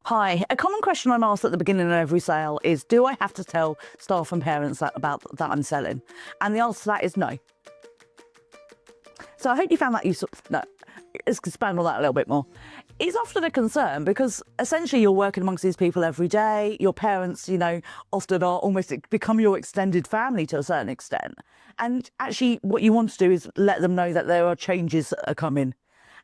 Hi, a common question I'm asked at the beginning of every sale is, do I have to tell staff and parents about that I'm selling? And the answer to that is no. So I hope you found that useful. No, let's expand on that a little bit more. It's often a concern because essentially you're working amongst these people every day. Your parents, often are almost become your extended family to a certain extent. And actually what you want to do is let them know that there are changes that are coming.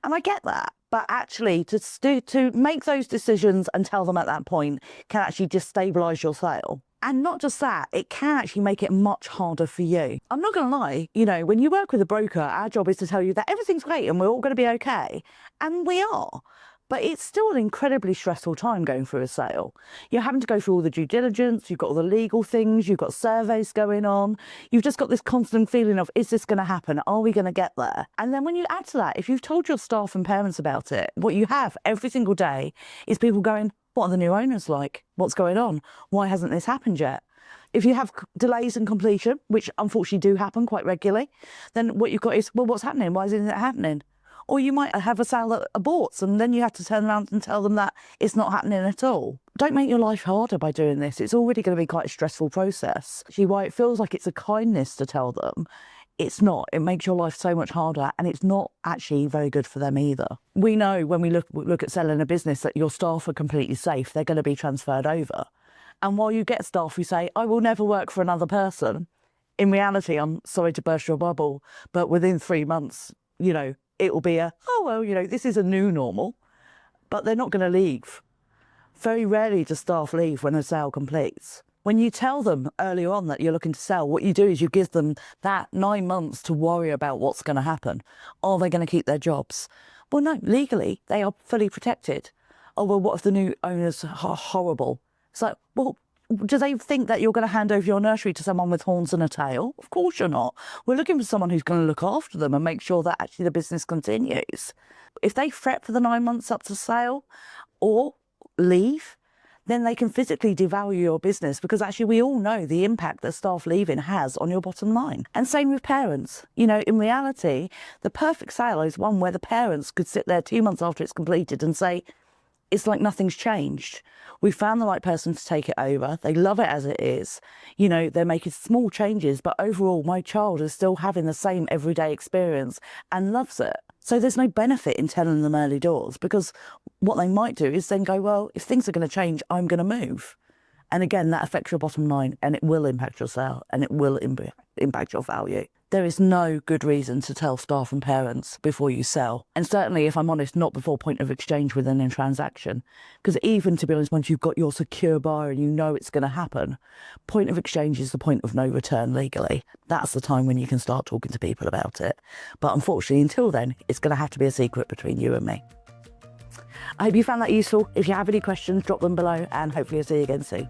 And I get that. But actually to make those decisions and tell them at that point can actually destabilise your sale. And not just that, it can actually make it much harder for you. I'm not going to lie, when you work with a broker, our job is to tell you that everything's great and we're all going to be okay. And we are. But it's still an incredibly stressful time going through a sale. You're having to go through all the due diligence, you've got all the legal things, you've got surveys going on. You've just got this constant feeling of, is this going to happen? Are we going to get there? And then when you add to that, if you've told your staff and parents about it, what you have every single day is people going, what are the new owners like? What's going on? Why hasn't this happened yet? If you have delays in completion, which unfortunately do happen quite regularly, then what you've got is, well, what's happening? Why isn't it happening? Or you might have a sale that aborts and then you have to turn around and tell them that it's not happening at all. Don't make your life harder by doing this. It's already going to be quite a stressful process. Actually, why it feels like it's a kindness to tell them, it's not. It makes your life so much harder and it's not actually very good for them either. We know when we look at selling a business that your staff are completely safe. They're going to be transferred over. And while you get staff who say, I will never work for another person, in reality, I'm sorry to burst your bubble, but within 3 months, it will be this is a new normal, but they're not going to leave. Very rarely do staff leave when a sale completes. When you tell them earlier on that you're looking to sell, what you do is you give them that 9 months to worry about what's going to happen. Are they going to keep their jobs? Well, no, legally, they are fully protected. Oh, well, what if the new owners are horrible? It's like, well, do they think that you're going to hand over your nursery to someone with horns and a tail? Of course you're not. We're looking for someone who's going to look after them and make sure that actually the business continues. If they fret for the 9 months up to sale or leave, then they can physically devalue your business because actually we all know the impact that staff leaving has on your bottom line. And same with parents. In reality, the perfect sale is one where the parents could sit there 2 months after it's completed and say, it's like nothing's changed. We found the right person to take it over. They love it as it is. They're making small changes, but overall, my child is still having the same everyday experience and loves it. So there's no benefit in telling them early doors because what they might do is then go, well, if things are going to change, I'm going to move. And again, that affects your bottom line and it will impact your sale and it will impact your value. There is no good reason to tell staff and parents before you sell. And certainly, if I'm honest, not before point of exchange within a transaction. Because even, to be honest, once you've got your secure buyer and you know it's going to happen, point of exchange is the point of no return legally. That's the time when you can start talking to people about it. But unfortunately, until then, it's going to have to be a secret between you and me. I hope you found that useful. If you have any questions, drop them below and hopefully I'll see you again soon.